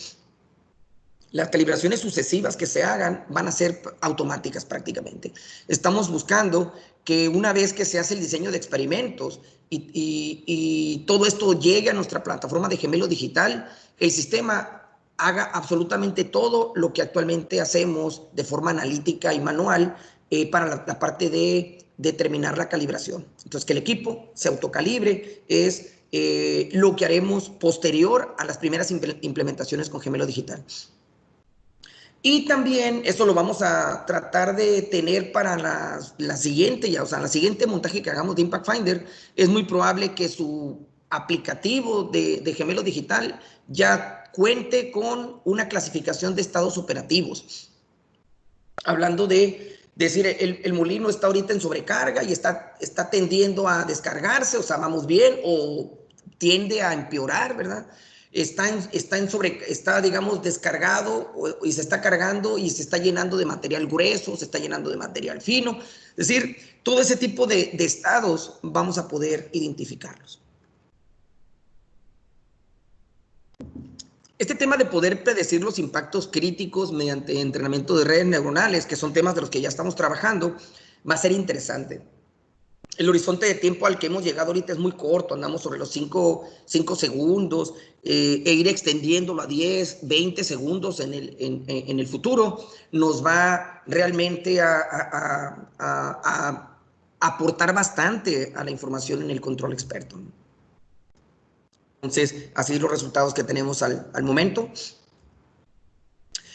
las calibraciones sucesivas que se hagan van a ser automáticas prácticamente. Estamos buscando que una vez que se hace el diseño de experimentos y todo esto llegue a nuestra plataforma de gemelo digital, el sistema haga absolutamente todo lo que actualmente hacemos de forma analítica y manual para la parte de determinar la calibración. Entonces, que el equipo se autocalibre es lo que haremos posterior a las primeras implementaciones con gemelo digital. Y también eso lo vamos a tratar de tener para la siguiente, ya, o sea, la siguiente montaje que hagamos de Impact Finder. Es muy probable que su aplicativo de gemelo digital ya cuente con una clasificación de estados operativos. Hablando de decir, el molino está ahorita en sobrecarga y está tendiendo a descargarse, o sea, vamos bien, o tiende a empeorar, ¿verdad? Está, digamos, descargado y se está cargando y se está llenando de material grueso, se está llenando de material fino. Es decir, todo ese tipo de estados vamos a poder identificarlos. Este tema de poder predecir los impactos críticos mediante entrenamiento de redes neuronales, que son temas de los que ya estamos trabajando, va a ser interesante. El horizonte de tiempo al que hemos llegado ahorita es muy corto, andamos sobre los 5 segundos, e ir extendiéndolo a 10, 20 segundos en el futuro nos va realmente a aportar bastante a la información en el control experto. Entonces, así los resultados que tenemos al momento.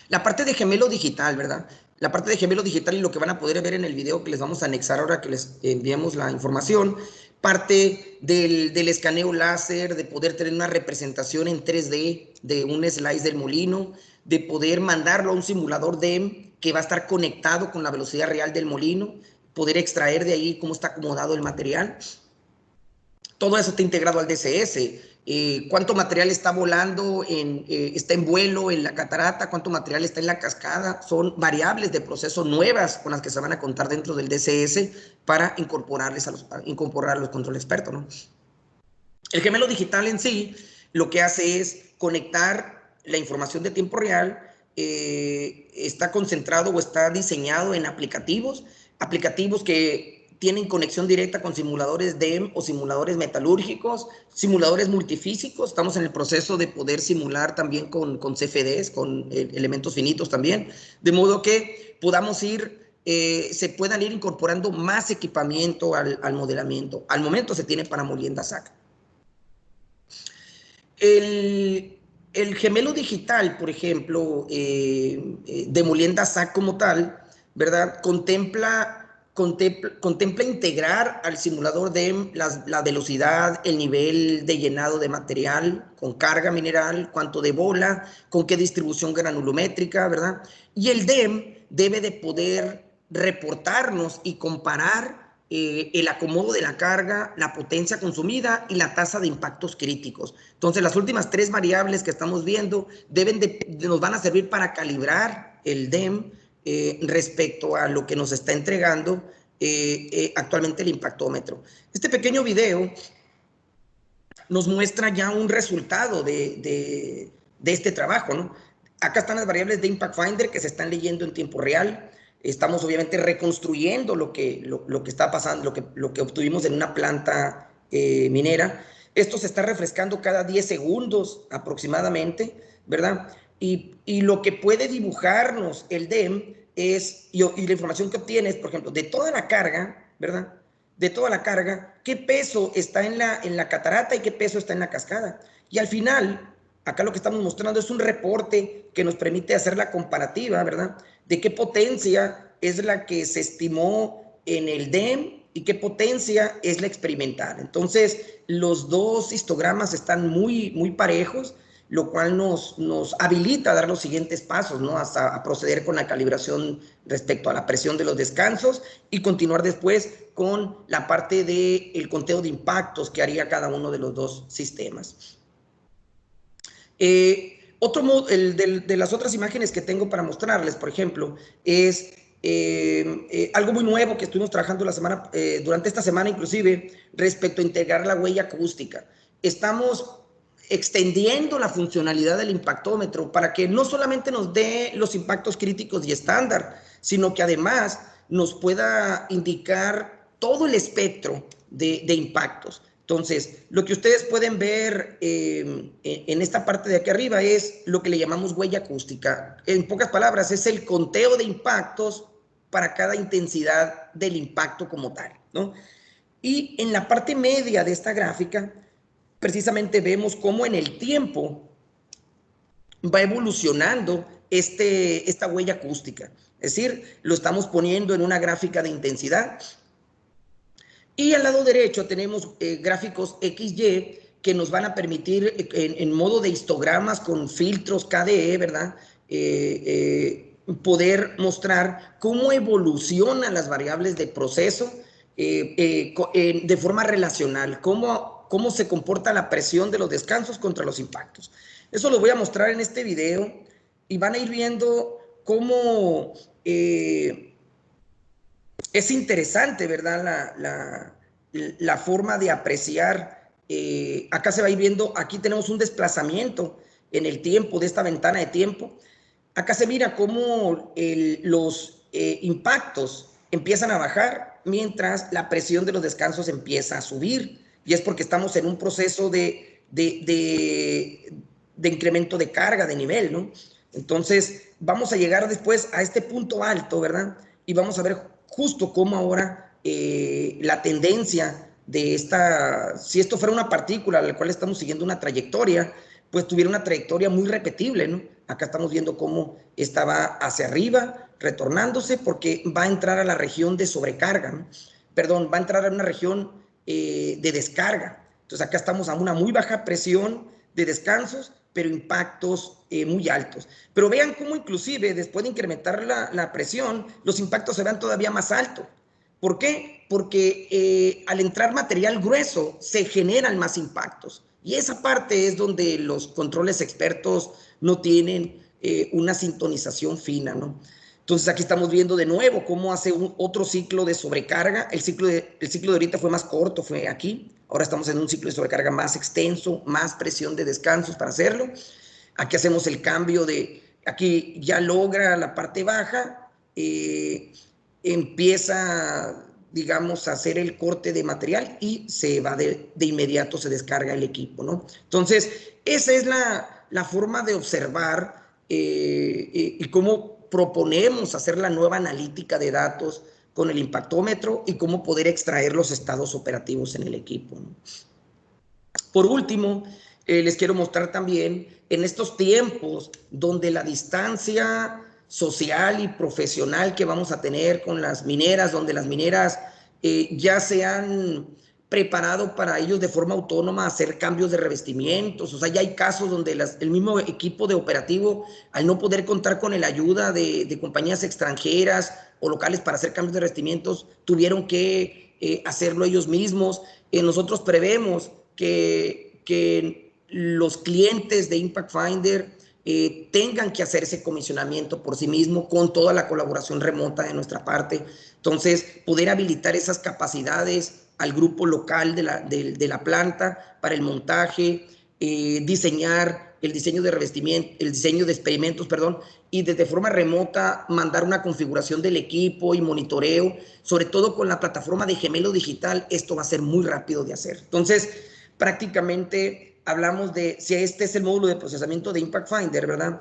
La parte de gemelo digital, ¿verdad? La parte de gemelo digital y lo que van a poder ver en el video que les vamos a anexar ahora que les enviemos la información, parte del escaneo láser, de poder tener una representación en 3D de un slice del molino, de poder mandarlo a un simulador DEM que va a estar conectado con la velocidad real del molino, poder extraer de ahí cómo está acomodado el material. Todo eso está integrado al DCS. Cuánto material está volando, está en vuelo en la catarata, cuánto material está en la cascada. Son variables de proceso nuevas con las que se van a contar dentro del DCS para incorporar a los control expertos, ¿no? El gemelo digital en sí lo que hace es conectar la información de tiempo real. Está concentrado o está diseñado en aplicativos que tienen conexión directa con simuladores DEM o simuladores metalúrgicos, simuladores multifísicos. Estamos en el proceso de poder simular también con CFDs, con elementos finitos también, de modo que podamos se puedan ir incorporando más equipamiento al modelamiento. Al momento se tiene para molienda SAC. El gemelo digital, por ejemplo, de molienda SAC como tal, ¿verdad? Contempla integrar al simulador DEM la velocidad, el nivel de llenado de material, con carga mineral, cuánto de bola, con qué distribución granulométrica, ¿verdad? Y el DEM debe de poder reportarnos y comparar el acomodo de la carga, la potencia consumida y la tasa de impactos críticos. Entonces, las últimas 3 variables que estamos viendo nos van a servir para calibrar el DEM respecto a lo que nos está entregando actualmente el impactómetro. Este pequeño video nos muestra ya un resultado de este trabajo, ¿no? Acá están las variables de Impact Finder que se están leyendo en tiempo real. Estamos obviamente reconstruyendo lo que está pasando, lo que obtuvimos en una planta minera. Esto se está refrescando cada 10 segundos aproximadamente, ¿verdad? Y lo que puede dibujarnos el DEM y la información que obtienes, por ejemplo, de toda la carga, ¿verdad? De toda la carga, qué peso está en la catarata y qué peso está en la cascada. Y al final, acá lo que estamos mostrando es un reporte que nos permite hacer la comparativa, ¿verdad? De qué potencia es la que se estimó en el DEM y qué potencia es la experimental. Entonces, los dos histogramas están muy, muy parejos, lo cual nos habilita a dar los siguientes pasos, ¿no? Hasta a proceder con la calibración respecto a la presión de los descansos y continuar después con la parte del conteo de impactos que haría cada uno de los dos sistemas. Otro modo, de las otras imágenes que tengo para mostrarles, por ejemplo, es algo muy nuevo que estuvimos trabajando durante esta semana inclusive, respecto a integrar la huella acústica. Estamos extendiendo la funcionalidad del impactómetro para que no solamente nos dé los impactos críticos y estándar, sino que además nos pueda indicar todo el espectro de impactos. Entonces, lo que ustedes pueden ver en esta parte de aquí arriba es lo que le llamamos huella acústica. En pocas palabras, es el conteo de impactos para cada intensidad del impacto como tal, ¿no? Y en la parte media de esta gráfica, precisamente vemos cómo en el tiempo va evolucionando esta huella acústica. Es decir, lo estamos poniendo en una gráfica de intensidad. Y al lado derecho tenemos gráficos XY que nos van a permitir en modo de histogramas con filtros KDE, ¿verdad? Poder mostrar cómo evolucionan las variables de proceso de forma relacional, cómo se comporta la presión de los descansos contra los impactos. Eso lo voy a mostrar en este video y van a ir viendo cómo es interesante, ¿verdad? La forma de apreciar. Acá se va a ir viendo, aquí tenemos un desplazamiento en el tiempo de esta ventana de tiempo. Acá se mira cómo los impactos empiezan a bajar mientras la presión de los descansos empieza a subir. Y es porque estamos en un proceso de incremento de carga, de nivel, ¿no? Entonces, vamos a llegar después a este punto alto, ¿verdad? Y vamos a ver justo cómo ahora la tendencia de si esto fuera una partícula a la cual estamos siguiendo una trayectoria, pues tuviera una trayectoria muy repetible, ¿no? Acá estamos viendo cómo esta va hacia arriba, retornándose, porque va a entrar a la región de sobrecarga, ¿no? Perdón, va a entrar a una región de descarga. Entonces acá estamos a una muy baja presión de descansos, pero impactos muy altos. Pero vean cómo inclusive después de incrementar la presión, los impactos se ven todavía más altos. ¿Por qué? Porque al entrar material grueso se generan más impactos. Y esa parte es donde los controles expertos no tienen una sintonización fina, ¿no? Entonces aquí estamos viendo de nuevo cómo hace otro ciclo de sobrecarga. El ciclo de ahorita fue más corto, fue aquí. Ahora estamos en un ciclo de sobrecarga más extenso, más presión de descansos para hacerlo. Aquí hacemos el cambio aquí ya logra la parte baja, empieza digamos, a hacer el corte de material y se va de inmediato, se descarga el equipo, ¿no? Entonces, esa es la forma de observar y cómo proponemos hacer la nueva analítica de datos con el impactómetro y cómo poder extraer los estados operativos en el equipo, ¿no? Por último, les quiero mostrar también en estos tiempos donde la distancia social y profesional que vamos a tener con las mineras, donde las mineras ya se han preparado para ellos de forma autónoma hacer cambios de revestimientos. O sea, ya hay casos donde el mismo equipo de operativo, al no poder contar con la ayuda de compañías extranjeras o locales para hacer cambios de revestimientos, tuvieron que hacerlo ellos mismos. Nosotros prevemos que los clientes de Impact Finder tengan que hacer ese comisionamiento por sí mismo con toda la colaboración remota de nuestra parte. Entonces, poder habilitar esas capacidades al grupo local de la planta para el montaje, diseñar el diseño de revestimiento, el diseño de experimentos, perdón, y desde forma remota mandar una configuración del equipo y monitoreo, sobre todo con la plataforma de Gemelo Digital, esto va a ser muy rápido de hacer. Entonces, prácticamente hablamos de, si este es el módulo de procesamiento de Impact Finder, ¿verdad?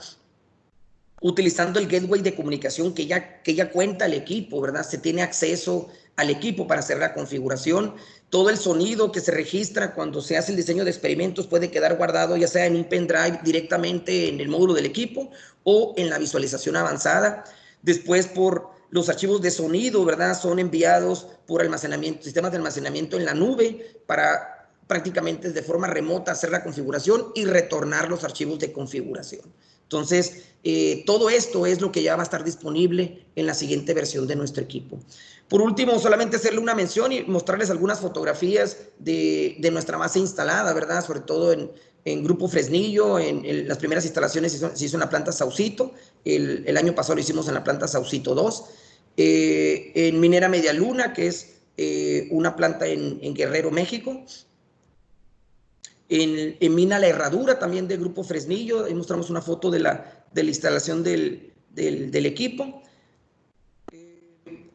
Utilizando el gateway de comunicación que ya cuenta el equipo, ¿verdad? Se tiene acceso al equipo para hacer la configuración. Todo el sonido que se registra cuando se hace el diseño de experimentos puede quedar guardado ya sea en un pendrive directamente en el módulo del equipo o en la visualización avanzada. Después, por los archivos de sonido, ¿verdad? Son enviados por almacenamiento, sistemas de almacenamiento en la nube para prácticamente de forma remota hacer la configuración y retornar los archivos de configuración. Entonces, todo esto es lo que ya va a estar disponible en la siguiente versión de nuestro equipo. Por último, solamente hacerle una mención y mostrarles algunas fotografías de nuestra base instalada, ¿verdad? Sobre todo en Grupo Fresnillo, en las primeras instalaciones se hizo en la planta Saucito, el año pasado lo hicimos en la planta Saucito 2, en Minera Media Luna, que es una planta en Guerrero, México, en Mina La Herradura, también de Grupo Fresnillo, ahí mostramos una foto de la instalación del equipo.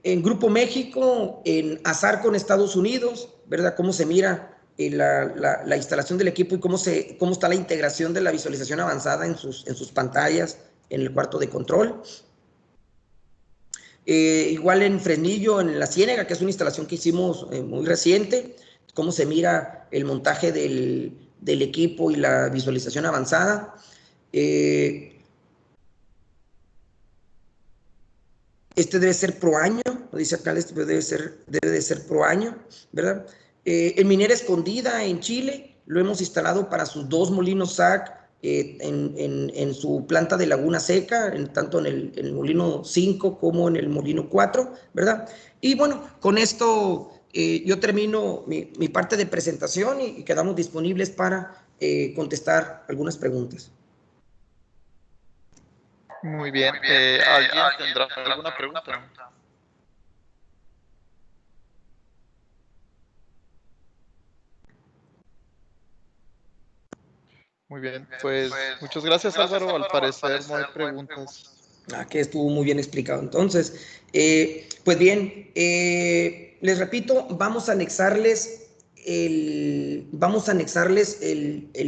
En Grupo México, en Azarco, en Estados Unidos, ¿verdad? Cómo se mira la instalación del equipo y cómo está la integración de la visualización avanzada en sus pantallas, en el cuarto de control. Igual en Fresnillo, en La Ciénega, que es una instalación que hicimos muy reciente, cómo se mira el montaje del equipo y la visualización avanzada. Este debe ser pro año, lo dice acá, este debe de ser pro año, ¿verdad? En Minera Escondida, en Chile, lo hemos instalado para sus 2 molinos SAC en su planta de Laguna Seca, tanto en el molino 5 como en el molino 4, ¿verdad? Y bueno, con esto yo termino mi parte de presentación y quedamos disponibles para contestar algunas preguntas. Muy bien. ¿Alguien tendrá alguna pregunta? Muy bien, pues muchas gracias, Álvaro. Al parecer no hay preguntas. Que estuvo muy bien explicado. Entonces, pues bien, les repito, vamos a anexarles el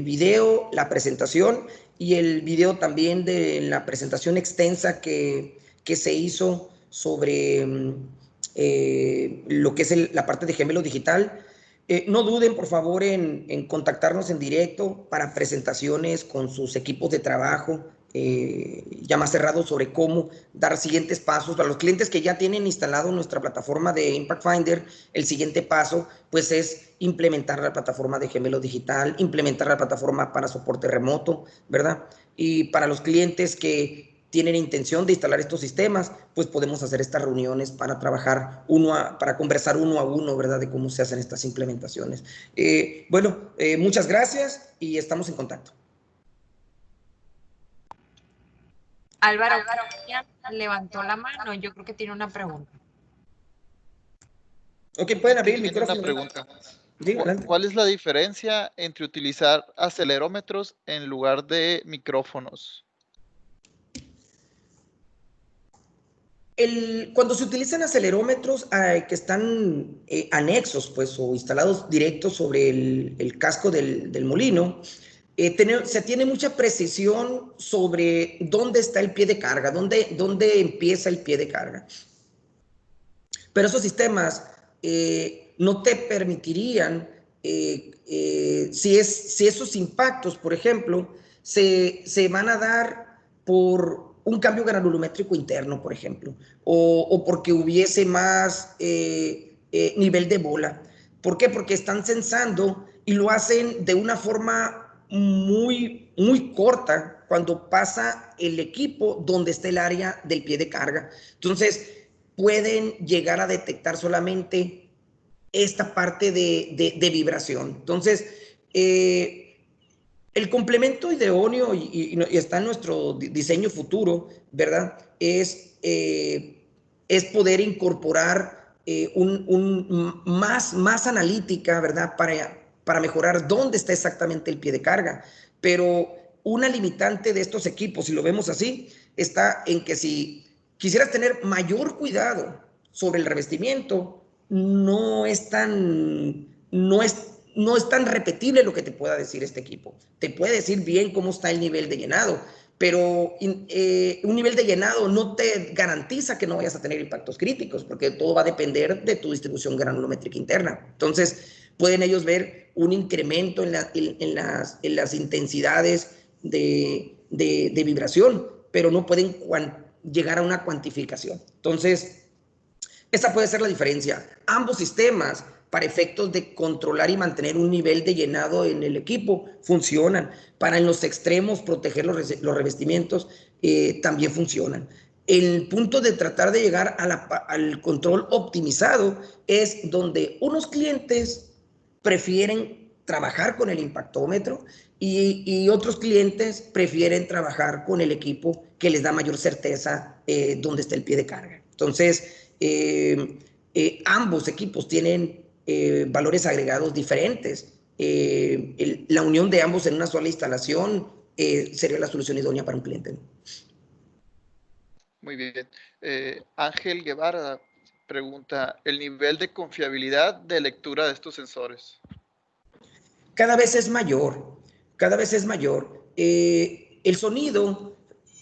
video, la presentación y el video también de la presentación extensa que se hizo sobre lo que es la parte de Gemelo Digital. No duden, por favor, en contactarnos en directo para presentaciones con sus equipos de trabajo, ya más cerrados sobre cómo dar siguientes pasos. Para los clientes que ya tienen instalado nuestra plataforma de Impact Finder, el siguiente paso pues es implementar la plataforma de Gemelo Digital, implementar la plataforma para soporte remoto, ¿verdad? Y para los clientes que tienen intención de instalar estos sistemas, pues podemos hacer estas reuniones para trabajar para conversar uno a uno, ¿verdad? De cómo se hacen estas implementaciones. Muchas gracias y estamos en contacto. Álvaro levantó la mano, yo creo que tiene una pregunta. Ok, pueden abrir el micrófono. Una pregunta. Digo, ¿Cuál es la diferencia entre utilizar acelerómetros en lugar de micrófonos? Cuando se utilizan acelerómetros que están anexos, pues, o instalados directos sobre el casco del molino, se tiene mucha precisión sobre dónde está el pie de carga, dónde empieza el pie de carga. Pero esos sistemas no te permitirían, si esos impactos, por ejemplo, se van a dar por un cambio granulométrico interno, por ejemplo, o porque hubiese más nivel de bola. ¿Por qué? Porque están sensando y lo hacen de una forma muy, muy corta cuando pasa el equipo donde está el área del pie de carga. Entonces, pueden llegar a detectar solamente esta parte de vibración. Entonces, el complemento idóneo y está en nuestro diseño futuro, ¿verdad? Es poder incorporar más analítica, ¿verdad? Para mejorar dónde está exactamente el pie de carga. Pero una limitante de estos equipos, si lo vemos así, está en que si quisieras tener mayor cuidado sobre el revestimiento, no es tan repetible lo que te pueda decir este equipo. Te puede decir bien cómo está el nivel de llenado, pero un nivel de llenado no te garantiza que no vayas a tener impactos críticos, porque todo va a depender de tu distribución granulométrica interna. Entonces, pueden ellos ver un incremento en las intensidades de vibración, pero no pueden llegar a una cuantificación. Entonces, esa puede ser la diferencia. Ambos sistemas, para efectos de controlar y mantener un nivel de llenado en el equipo, funcionan. Para en los extremos proteger los revestimientos, también funcionan. El punto de tratar de llegar al control optimizado es donde unos clientes prefieren trabajar con el impactómetro y otros clientes prefieren trabajar con el equipo que les da mayor certeza dónde está el pie de carga. Entonces, ambos equipos tienen valores agregados diferentes. La unión de ambos en una sola instalación sería la solución idónea para un cliente. Muy bien. Ángel Guevara pregunta, ¿el nivel de confiabilidad de lectura de estos sensores? Cada vez es mayor, cada vez es mayor. El sonido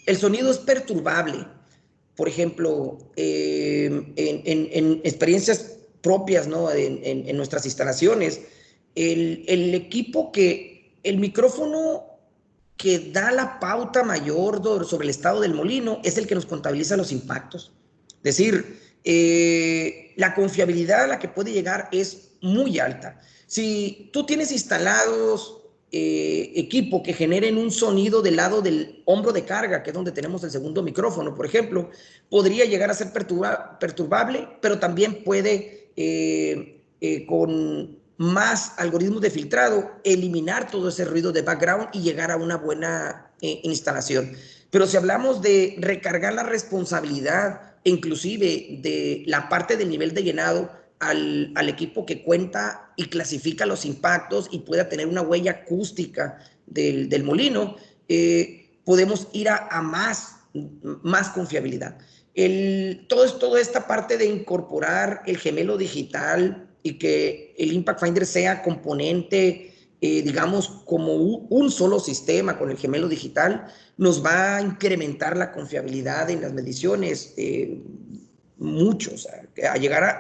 es perturbable. Por ejemplo, en experiencias propias, ¿no? En nuestras instalaciones, el equipo el micrófono que da la pauta mayor sobre el estado del molino es el que nos contabiliza los impactos. Es decir, la confiabilidad a la que puede llegar es muy alta. Si tú tienes instalados equipo que generen un sonido del lado del hombro de carga, que es donde tenemos el segundo micrófono, por ejemplo, podría llegar a ser perturbable, pero también puede, con más algoritmos de filtrado, eliminar todo ese ruido de background y llegar a una buena instalación. Pero si hablamos de recargar la responsabilidad, inclusive de la parte del nivel de llenado, al equipo que cuenta y clasifica los impactos y pueda tener una huella acústica del molino, podemos ir a más confiabilidad. Toda esta parte de incorporar el gemelo digital y que el Impact Finder sea componente, digamos, como un solo sistema con el gemelo digital, nos va a incrementar la confiabilidad en las mediciones mucho, o sea,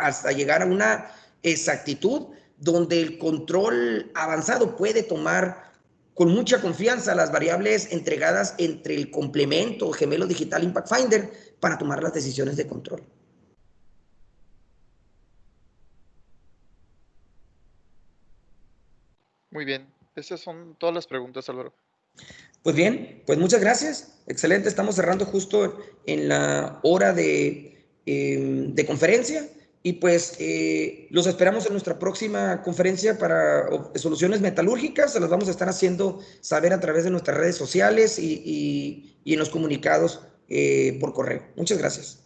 hasta llegar a una exactitud donde el control avanzado puede tomar con mucha confianza las variables entregadas entre el complemento gemelo digital Impact Finder para tomar las decisiones de control. Muy bien, esas son todas las preguntas, Álvaro. Pues bien, pues muchas gracias. Excelente, estamos cerrando justo en la hora de conferencia y pues los esperamos en nuestra próxima conferencia para soluciones metalúrgicas. Se las vamos a estar haciendo saber a través de nuestras redes sociales y en los comunicados por correo. Muchas gracias.